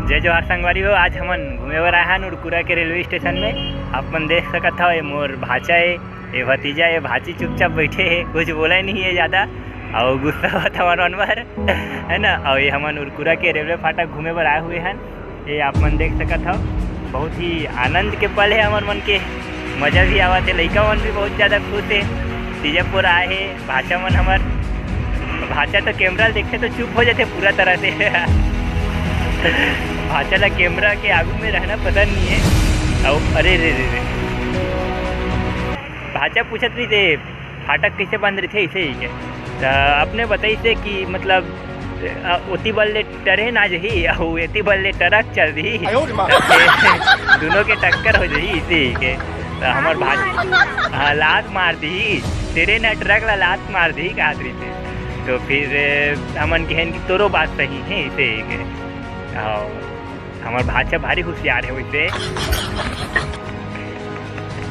जय जोहार संगवारी हो। आज हमन घूमे बर आए हन उड़कुरा के रेलवे स्टेशन में। आप मन देख सकत हो, ये मोर भाचा है, ये भतीजा, ये भाची चुपचाप बैठे है, कुछ बोला नहीं है ज़्यादा और गुस्सा होता हमारे मन पर है ना। और ये हमन उड़कुरा के रेलवे फाटक घूमे बर आए हुए हैं। ये आप मन देख सकत हो, बहुत ही आनंद के पल है हमारे मन के, मज़ा भी आवत है। लड़का मन भी बहुत ज़्यादा खुश है। तीजापुर आए है भाचा मन हमार। भाचा तो कैमरा देखते तो चुप हो जाते पूरा तरह से भाचा ला कैमरा के आगू में रहना पसंद नहीं है। और अरे रे रे रे भाचा पूछत रही थे फाटक कैसे बंद रही थे ऐसे ही के। तो आपने बताई थे कि मतलब ओती बल ले ट्रेन आ जही और एती बल ले ट्रक चल रही दोनों के टक्कर हो जही ऐसे ही के। तो हमार भाचा लात मार दी, तेरे न ट्रक ला लात मार दी कहत रही थे। तो फिर हमन कहन कि तोरो बात सही है ऐसे ही के। हमार भाषा भारी होशियार है वैसे।